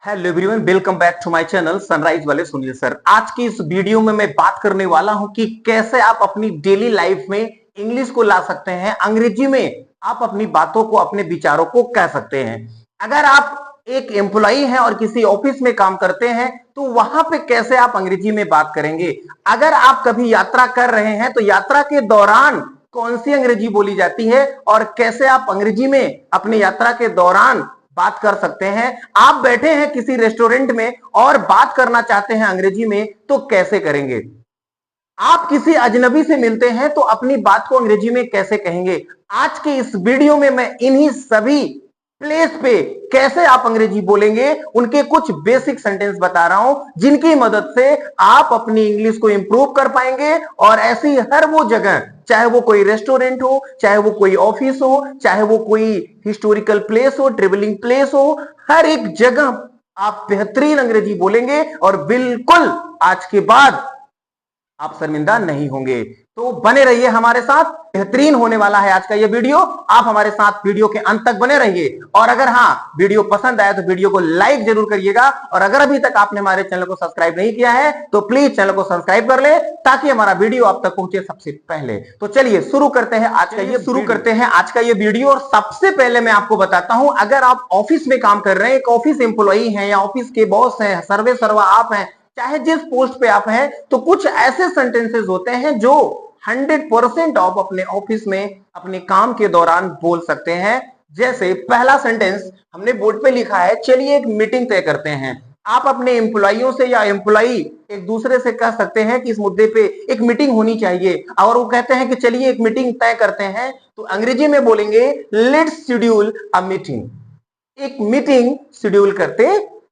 Hello everyone, welcome back to my channel Sunrise वाले Sunil sir. आज की इस वीडियो में मैं बात करने वाला हूं कि कैसे आप अपनी डेली लाइफ में इंग्लिश को ला सकते हैं। अंग्रेजी में आप अपनी बातों को, अपने विचारों को कह सकते हैं। अगर आप एक एम्प्लॉई हैं और किसी ऑफिस में काम करते हैं तो वहां पे कैसे आप अंग्रेजी में बात करेंगे। अगर आप कभी यात्रा कर रहे हैं तो यात्रा के दौरान कौन सी अंग्रेजी बोली जाती है और कैसे आप अंग्रेजी में अपनी यात्रा के दौरान बात कर सकते हैं। आप बैठे हैं किसी रेस्टोरेंट में और बात करना चाहते हैं अंग्रेजी में तो कैसे करेंगे। आप किसी अजनबी से मिलते हैं तो अपनी बात को अंग्रेजी में कैसे कहेंगे। आज के इस वीडियो में मैं इन्हीं सभी प्लेस पे कैसे आप अंग्रेजी बोलेंगे उनके कुछ बेसिक सेंटेंस बता रहा हूं, जिनकी मदद से आप अपनी इंग्लिश को इंप्रूव कर पाएंगे। और ऐसी हर वो जगह, चाहे वो कोई रेस्टोरेंट हो, चाहे वो कोई ऑफिस हो, चाहे वो कोई हिस्टोरिकल प्लेस हो, ट्रेवलिंग प्लेस हो, हर एक जगह आप बेहतरीन अंग्रेजी बोलेंगे और बिल्कुल आज के बाद आप शर्मिंदा नहीं होंगे। तो बने रहिए हमारे साथ, बेहतरीन होने वाला है आज का ये वीडियो। आप हमारे साथ वीडियो के अंत तक बने रहिए। और अगर वीडियो पसंद आया तो वीडियो को लाइक जरूर करिएगा। और अगर अभी तक आपने हमारे चैनल को सब्सक्राइब नहीं किया है तो प्लीज चैनल को सब्सक्राइब कर ले, ताकि हमारा वीडियो आप तक पहुंचे सबसे पहले। तो चलिए शुरू करते हैं आज का ये वीडियो। और सबसे पहले मैं आपको बताता हूं, अगर आप ऑफिस में काम कर रहे हैं, एक ऑफिस एम्प्लॉई हैं या ऑफिस के बॉस हैं, सर्वे सर्वा आप हैं, चाहे जिस पोस्ट पे आप हैं, तो कुछ ऐसे सेंटेंसेस होते हैं जो 100% आप अपने ऑफिस में अपने काम के दौरान बोल सकते हैं। जैसे पहला सेंटेंस हमने बोर्ड पे लिखा है, चलिए एक मीटिंग तय करते हैं। आप अपने एम्प्लॉइयों से या एम्प्लॉई एक दूसरे से कह सकते हैं कि इस मुद्दे पे एक मीटिंग होनी चाहिए, और वो कहते हैं कि चलिए एक मीटिंग तय करते हैं, तो अंग्रेजी में बोलेंगे लेट्स शेड्यूल अ मीटिंग। एक मीटिंग शेड्यूल करते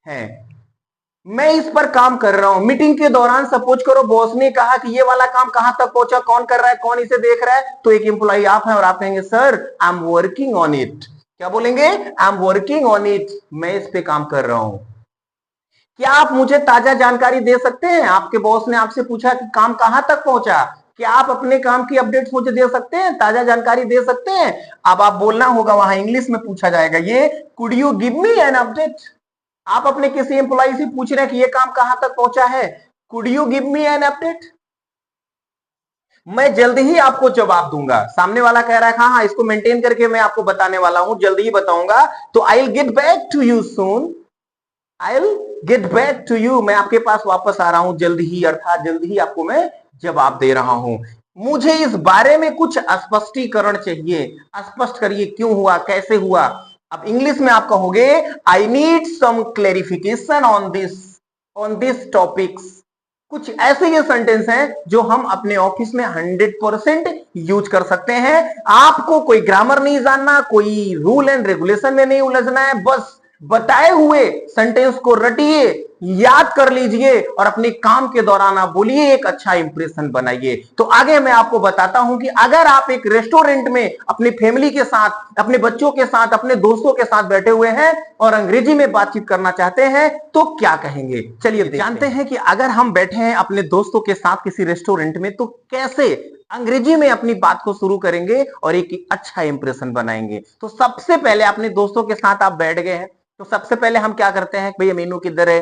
हैं। मैं इस पर काम कर रहा हूं। मीटिंग के दौरान सपोज करो बॉस ने कहा कि ये वाला काम कहां तक पहुंचा, कौन कर रहा है, कौन इसे देख रहा है, तो एक एम्प्लॉई आप हैं और आप कहेंगे sir I am working on it. क्या बोलेंगे? I am working on it, मैं इस पे काम कर रहा हूं। क्या आप मुझे ताजा जानकारी दे सकते हैं? आपके बॉस ने आपसे पूछा कि काम कहां तक पहुंचा, क्या आप अपने काम की अपडेट्स मुझे दे सकते हैं, ताजा जानकारी दे सकते हैं। अब आप बोलना होगा, वहां इंग्लिश में पूछा जाएगा, ये could you give me an update. आप अपने किसी एम्प्लॉय से पूछ रहे हैं कि ये काम कहां तक पहुंचा है, could you give me an update. मैं जल्द ही आपको जवाब दूंगा। सामने वाला कह रहा है हाँ, इसको मेंटेन करके मैं आपको बताने वाला हूं, जल्द ही बताऊंगा। तो I will get back to you soon, I will get back to you, मैं आपके पास वापस आ रहा हूं जल्द ही, अर्थात जल्द ही आपको मैं जवाब दे रहा हूं। मुझे इस बारे में कुछ स्पष्टीकरण चाहिए। स्पष्ट करिए क्यों हुआ, कैसे हुआ। अब इंग्लिश में आप कहोगे I need some clarification on this topics. कुछ ऐसे ये सेंटेंस हैं जो हम अपने ऑफिस में 100% यूज कर सकते हैं। आपको कोई ग्रामर नहीं जानना, कोई रूल एंड रेगुलेशन में नहीं उलझना है, बस बताए हुए सेंटेंस को रटिए, याद कर लीजिए और अपने काम के दौरान आप बोलिए, एक अच्छा इंप्रेशन बनाइए। तो आगे मैं आपको बताता हूं कि अगर आप एक रेस्टोरेंट में अपनी फैमिली के साथ, अपने बच्चों के साथ, अपने दोस्तों के साथ बैठे हुए हैं और अंग्रेजी में बातचीत करना चाहते हैं तो क्या कहेंगे। चलिए जानते हैं कि अगर हम बैठे हैं अपने दोस्तों के साथ किसी रेस्टोरेंट में तो कैसे अंग्रेजी में अपनी बात को शुरू करेंगे और एक अच्छा इंप्रेशन बनाएंगे। तो सबसे पहले अपने दोस्तों के साथ आप बैठ गए हैं, तो सबसे पहले हम क्या करते हैं, भैया मेनू किधर है,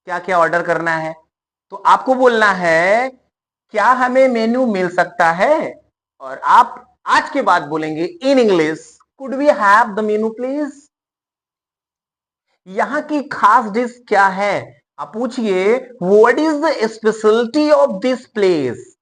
क्या क्या ऑर्डर करना है। तो आपको बोलना है क्या हमें मेनू मिल सकता है, और आप आज के बाद बोलेंगे in English could we have the menu please. यहां की खास डिश क्या है, आप पूछिए what is the speciality of this place.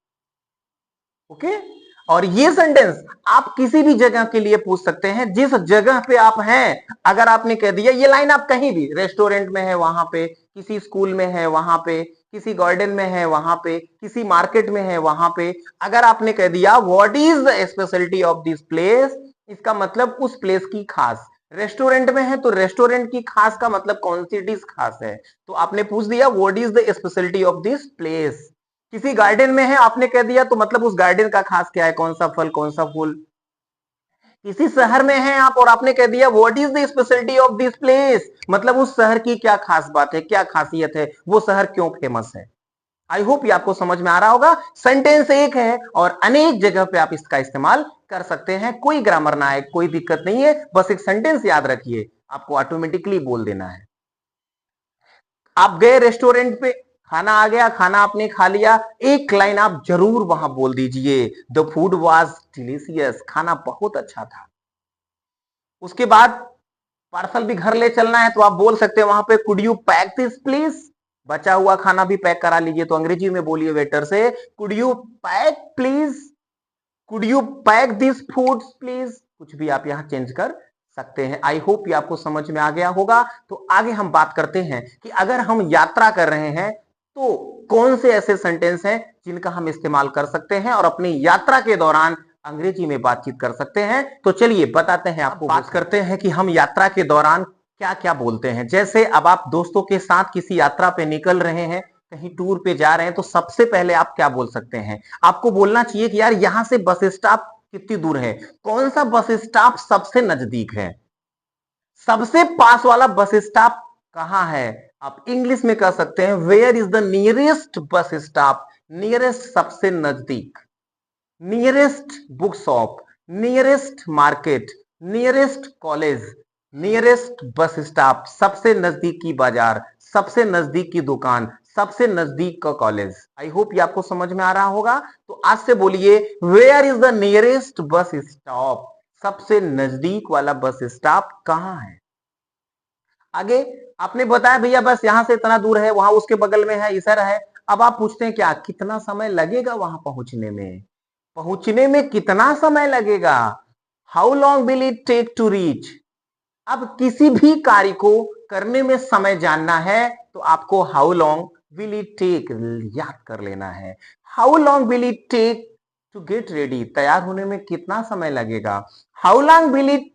Okay. और ये सेंटेंस आप किसी भी जगह के लिए पूछ सकते हैं, जिस जगह पे आप हैं। अगर आपने कह दिया, ये लाइन आप कहीं भी, रेस्टोरेंट में है वहां पे, किसी स्कूल में है वहां पे, किसी गार्डन में है वहां पे, किसी मार्केट में है वहां पे, अगर आपने कह दिया what is the speciality of this place, इसका मतलब उस प्लेस की खास। रेस्टोरेंट में है तो रेस्टोरेंट की खास का मतलब कौन सी डिश खास है, तो आपने पूछ दिया what is the speciality of this place. किसी गार्डन में है आपने कह दिया तो मतलब उस गार्डन का खास क्या है, कौन सा फल, कौन सा फूल। किसी शहर में है आप और आपने कह दिया what is the speciality of this place, मतलब उस शहर की क्या खास बात है, क्या खासियत है, वो शहर क्यों फेमस है। आई होप ये आपको समझ में आ रहा होगा। सेंटेंस एक है और अनेक जगह पे आप इसका इस्तेमाल कर सकते हैं, कोई ग्रामर ना आए, कोई दिक्कत नहीं है, बस एक सेंटेंस याद रखिए, आपको ऑटोमेटिकली बोल देना है। आप गए रेस्टोरेंट पे, खाना आ गया, खाना आपने खा लिया, एक लाइन आप जरूर वहां बोल दीजिए, द फूड वाज डिलीशियस, खाना बहुत अच्छा था। उसके बाद पार्सल भी घर ले चलना है तो आप बोल सकते हैं वहां पे, could you pack this please, बचा हुआ खाना भी पैक करा लीजिए। तो अंग्रेजी में बोलिए वेटर से, could you pack please, could you pack this food please, कुछ भी आप यहां चेंज कर सकते हैं। आई होप ये आपको समझ में आ गया होगा। तो आगे हम बात करते हैं कि अगर हम यात्रा कर रहे हैं तो कौन से ऐसे सेंटेंस हैं जिनका हम इस्तेमाल कर सकते हैं और अपनी यात्रा के दौरान अंग्रेजी में बातचीत कर सकते हैं। तो चलिए बताते हैं आपको, बात करते हैं कि हम यात्रा के दौरान क्या क्या बोलते हैं। जैसे अब आप दोस्तों के साथ किसी यात्रा पे निकल रहे हैं, कहीं टूर पे जा रहे हैं, तो सबसे पहले आप क्या बोल सकते हैं? आपको बोलना चाहिए कि यार यहां से बस स्टॉप कितनी दूर है, कौन सा बस स्टॉप सबसे नजदीक है, सबसे पास वाला बस स्टॉप कहां है। आप इंग्लिश में कह सकते हैं where is the nearest bus stop, nearest सबसे नजदीक, nearest book shop, nearest market, nearest college, nearest bus stop, सबसे नजदीक की बाजार, सबसे नजदीक की दुकान, सबसे नजदीक का कॉलेज। आई होप ये आपको समझ में आ रहा होगा। तो आज से बोलिए where is the nearest bus stop, सबसे नजदीक वाला बस स्टॉप कहां है। आगे आपने बताया भैया बस यहां से इतना दूर है, वहां उसके बगल में है, इधर है। अब आप पूछते हैं क्या कितना समय लगेगा वहां पहुंचने में, पहुंचने में कितना समय लगेगा, how long will it take to reach. अब किसी भी कार्य को करने में समय जानना है तो आपको how long will it take याद कर लेना है। How long will it take to get ready, तैयार होने में कितना समय लगेगा। How long will it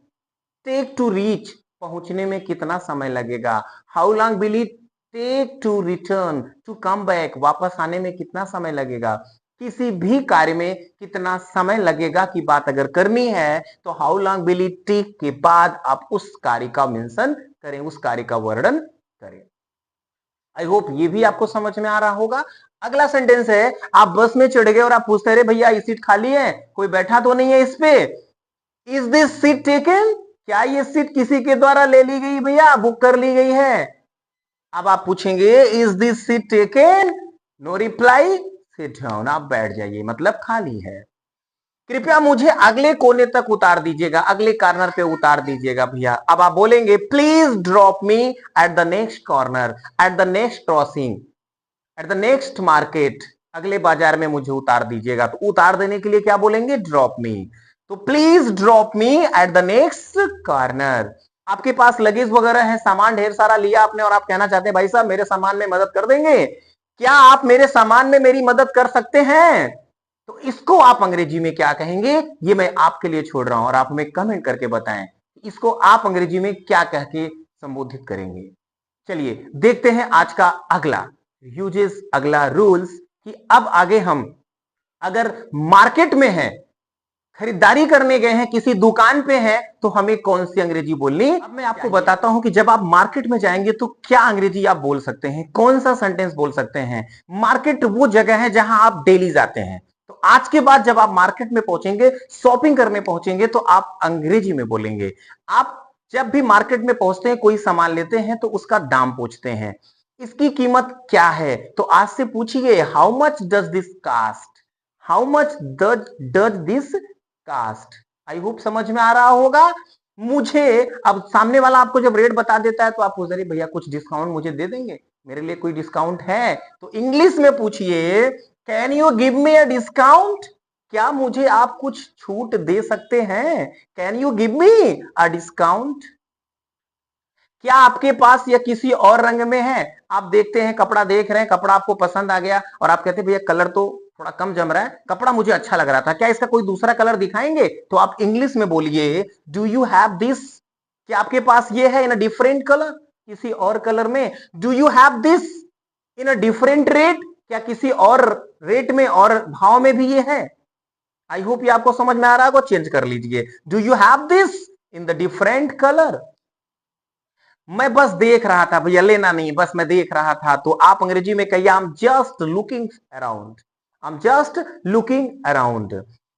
take to reach, पहुंचने में कितना समय लगेगा। How long will it take to return, to come back, वापस आने में कितना समय लगेगा। किसी भी कार्य में कितना समय लगेगा की बात अगर करनी है तो how long will it take के बाद आप उस कार्य का मेंशन करें, उस कार्य का वर्णन करें। आई होप ये भी आपको समझ में आ रहा होगा। अगला सेंटेंस है, आप बस में चढ़ गए और आप पूछते रहे भैया ये सीट खाली है, कोई बैठा तो नहीं है इस पे, इज दिस सीट टेकन, क्या ये सीट किसी के द्वारा ले ली गई भैया, बुक कर ली गई है। अब आप पूछेंगे is this seat taken, no reply, sit down, आप बैठ जाइए, मतलब खाली है। कृपया मुझे अगले कोने तक उतार दीजिएगा, अगले कॉर्नर पे उतार दीजिएगा भैया। अब आप बोलेंगे please drop me at the next corner, at the next crossing, at the next market, अगले बाजार में मुझे उतार दीजिएगा। तो उतार देने के लिए क्या बोलेंगे, ड्रॉप मी। तो please drop me at the next corner. आपके पास लगेज वगैरह है, सामान ढेर सारा लिया आपने और आप कहना चाहते हैं भाई साहब मेरे सामान में मदद कर देंगे, क्या आप मेरे सामान में मेरी मदद कर सकते हैं। तो इसको आप अंग्रेजी में क्या कहेंगे, ये मैं आपके लिए छोड़ रहा हूं और आप हमें कमेंट करके बताएं इसको आप अंग्रेजी में क्या कह के संबोधित करेंगे। चलिए देखते हैं आज का अगला यूजेस, अगला रूल्स, कि अब आगे हम अगर मार्केट में हैं, खरीदारी करने गए हैं, किसी दुकान पे हैं, तो हमें कौन सी अंग्रेजी बोलनी। अब मैं आपको बताता हूं कि जब आप मार्केट में जाएंगे तो क्या अंग्रेजी आप बोल सकते हैं, कौन सा सेंटेंस बोल सकते हैं। मार्केट वो जगह है जहां आप डेली जाते हैं, तो आज के बाद जब आप मार्केट में पहुंचेंगे, शॉपिंग करने पहुंचेंगे, तो आप अंग्रेजी में बोलेंगे। आप जब भी मार्केट में पहुंचते हैं, कोई सामान लेते हैं तो उसका दाम पूछते हैं, इसकी कीमत क्या है। तो आज से पूछिए how much does this cost, how much does this cost. I hope समझ में आ रहा होगा मुझे। अब सामने वाला आपको जब रेट बता देता है तो आप पूछ रहे भैया कुछ डिस्काउंट मुझे दे देंगे, मेरे लिए कोई डिस्काउंट है। तो इंग्लिश में पूछिए can you give me a discount, क्या मुझे आप कुछ छूट दे सकते हैं, can you give me a discount. क्या आपके पास या किसी और रंग में है, आप देखते हैं कपड़ा देख रहे हैं, कपड़ा आपको पसंद आ गया और आप कहते हैं भैया कलर तो थोड़ा कम जम रहा है, कपड़ा मुझे अच्छा लग रहा था, क्या इसका कोई दूसरा कलर दिखाएंगे। तो आप इंग्लिश में बोलिए डू यू हैव दिस, क्या आपके पास ये है इन अ डिफरेंट कलर, किसी और कलर में। Do you have this in a different rate, क्या किसी और रेट में और भाव में भी ये है। आई होप ये आपको समझ में आ रहा है, चेंज कर लीजिए do you have this in the different colour. मैं बस देख रहा था भैया, लेना नहीं, बस मैं देख रहा था। तो आप अंग्रेजी में कहिए I am just looking around, I am just looking around.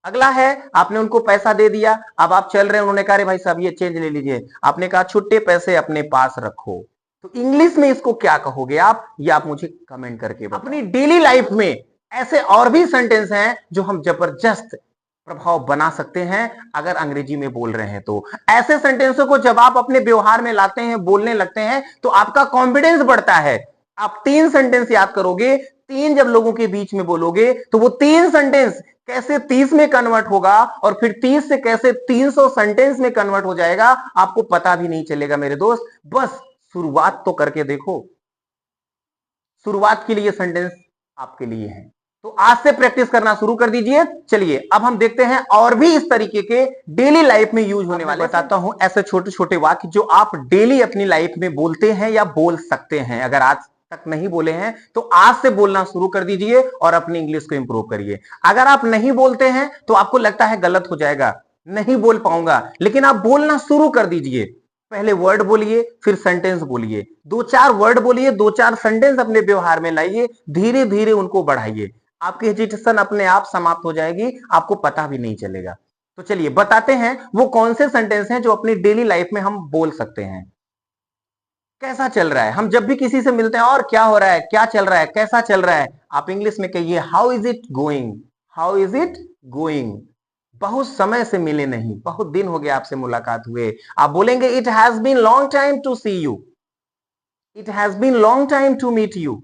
अगला है आपने उनको पैसा दे दिया, अब आप चल रहे हैं, उन्होंने कहा भाई साहब ये चेंज ले लीजिए, आपने कहा छुट्टे पैसे अपने पास रखो। तो इंग्लिश में इसको क्या कहोगे आप, ये आप मुझे कमेंट करके बताओ। अपनी डेली लाइफ में ऐसे और भी सेंटेंस हैं जो हम जबरदस्त प्रभाव बना सकते हैं अगर अंग्रेजी में बोल रहे हैं। तो ऐसे सेंटेंसों को जब आप अपने व्यवहार में लाते हैं, बोलने लगते हैं, तो आपका कॉन्फिडेंस बढ़ता है। आप 3 सेंटेंस याद करोगे, 3 जब लोगों के बीच में बोलोगे तो वो 3 सेंटेंस कैसे 30 में कन्वर्ट होगा और फिर 30 से कैसे 300 सेंटेंस में कन्वर्ट हो जाएगा, आपको पता भी नहीं चलेगा मेरे दोस्त। बस शुरुआत तो करके देखो। शुरुआत के लिए सेंटेंस आपके लिए है, तो आज से प्रैक्टिस करना शुरू कर दीजिए। चलिए अब हम देखते हैं और भी इस तरीके के डेली लाइफ में यूज होने वाले, बताता हूं ऐसे छोटे छोटे वाक्य जो आप डेली अपनी लाइफ में बोलते हैं या बोल सकते हैं। अगर आज तक नहीं बोले हैं तो आज से बोलना शुरू कर दीजिए और अपनी इंग्लिश को इंप्रूव करिए। अगर आप नहीं बोलते हैं तो आपको लगता है गलत हो जाएगा, नहीं बोल पाऊंगा, लेकिन आप बोलना शुरू कर दीजिए। पहले वर्ड बोलिए, फिर सेंटेंस बोलिए, 2-4 वर्ड बोलिए, 2-4 सेंटेंस अपने व्यवहार में लाइए, धीरे धीरे उनको बढ़ाइए। आपकी हेजिटेशन अपने आप समाप्त हो जाएगी, आपको पता भी नहीं चलेगा। तो चलिए बताते हैं वो कौन से सेंटेंस हैं जो अपनी डेली लाइफ में हम बोल सकते हैं। कैसा चल रहा है, हम जब भी किसी से मिलते हैं और क्या हो रहा है, क्या चल रहा है, कैसा चल रहा है, आप इंग्लिश में कहिए how is it going, how is it going. बहुत समय से मिले नहीं, बहुत दिन हो गए आपसे मुलाकात हुए, आप बोलेंगे it has been long time to see you, it has been long time to meet you.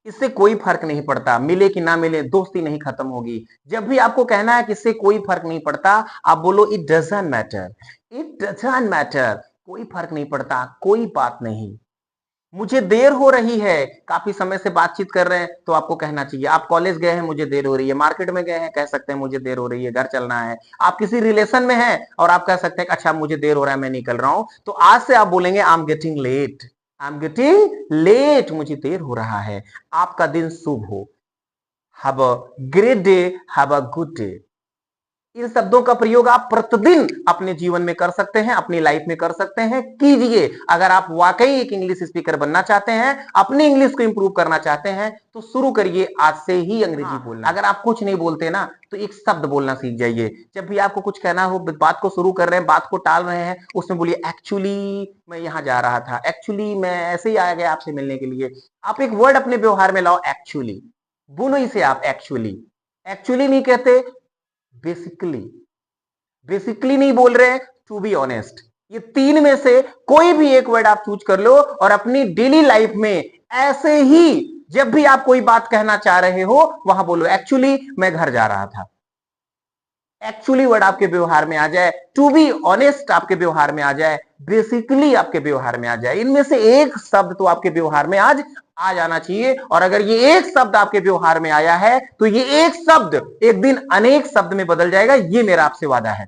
इससे कोई फर्क नहीं पड़ता, मिले कि ना मिले, दोस्ती नहीं खत्म होगी। जब भी आपको कहना है कि इससे कोई फर्क नहीं पड़ता, आप बोलो it doesn't matter, it doesn't matter, कोई फर्क नहीं पड़ता, कोई बात नहीं। मुझे देर हो रही है, काफी समय से बातचीत कर रहे हैं तो आपको कहना चाहिए। आप कॉलेज गए हैं, मुझे देर हो रही है, मार्केट में गए हैं, कह सकते हैं मुझे देर हो रही है, घर चलना है। आप किसी रिलेशन में हैं और आप कह सकते हैं अच्छा मुझे देर हो रहा है, मैं निकल रहा हूं। तो आज से आप बोलेंगे I am getting late, I am getting late, मुझे देर हो रहा है। आपका दिन शुभ हो, have a great day, have a good day. इन शब्दों का प्रयोग आप प्रतिदिन अपने जीवन में कर सकते हैं, अपनी लाइफ में कर सकते हैं, कीजिए। अगर आप वाकई एक इंग्लिश स्पीकर बनना चाहते हैं, अपनी इंग्लिश को इंप्रूव करना चाहते हैं, तो शुरू करिए आज से ही अंग्रेजी बोलना। अगर आप कुछ नहीं बोलते ना तो एक शब्द बोलना सीख जाइए। जब भी आपको कुछ कहना हो, बात को शुरू कर रहे हैं, बात को टाल रहे हैं, उसमें बोलिए एक्चुअली मैं यहां जा रहा था, एक्चुअली मैं ऐसे ही आ गया आपसे मिलने के लिए। आप एक वर्ड अपने व्यवहार में लाओ, एक्चुअली बोलो इसे आप। एक्चुअली, एक्चुअली नहीं कहते, बेसिकली, बेसिकली नहीं बोल रहे, टू बी ऑनेस्ट। ये 3 में से कोई भी एक वर्ड आप चूज कर लो और अपनी डेली लाइफ में ऐसे ही जब भी आप कोई बात कहना चाह रहे हो वहां बोलो एक्चुअली मैं घर जा रहा था। एक्चुअली वर्ड आपके व्यवहार में आ जाए, टू बी ऑनेस्ट आपके व्यवहार में आ जाए, बेसिकली आपके व्यवहार में आ जाए। इनमें से एक शब्द तो आपके व्यवहार में आज आ जाना चाहिए। और अगर ये एक शब्द आपके व्यवहार में आया है तो ये एक शब्द एक दिन अनेक शब्द में बदल जाएगा, ये मेरा आपसे वादा है।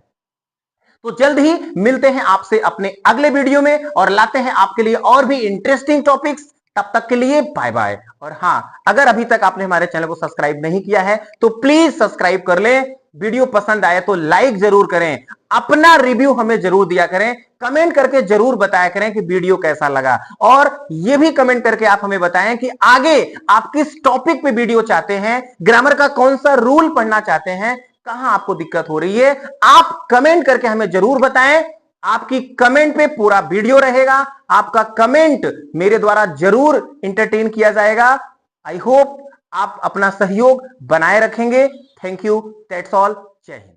तो जल्द ही मिलते हैं आपसे अपने अगले वीडियो में और लाते हैं आपके लिए और भी इंटरेस्टिंग टॉपिक्स। तब तक के लिए बाय बाय। और हां, अगर अभी तक आपने हमारे चैनल को सब्सक्राइब नहीं किया है तो प्लीज सब्सक्राइब कर लें। वीडियो पसंद आए तो लाइक जरूर करें, अपना रिव्यू हमें जरूर दिया करें, कमेंट करके जरूर बताया करें कि वीडियो कैसा लगा। और यह भी कमेंट करके आप हमें बताएं कि आगे आप किस टॉपिक पे वीडियो चाहते हैं, ग्रामर का कौन सा रूल पढ़ना चाहते हैं, कहां आपको दिक्कत हो रही है। आप कमेंट करके हमें जरूर बताएं। आपकी कमेंट पे पूरा वीडियो रहेगा, आपका कमेंट मेरे द्वारा जरूर इंटरटेन किया जाएगा। आई होप आप अपना सहयोग बनाए रखेंगे। थैंक यू, दैट्स ऑल, जय हिंद।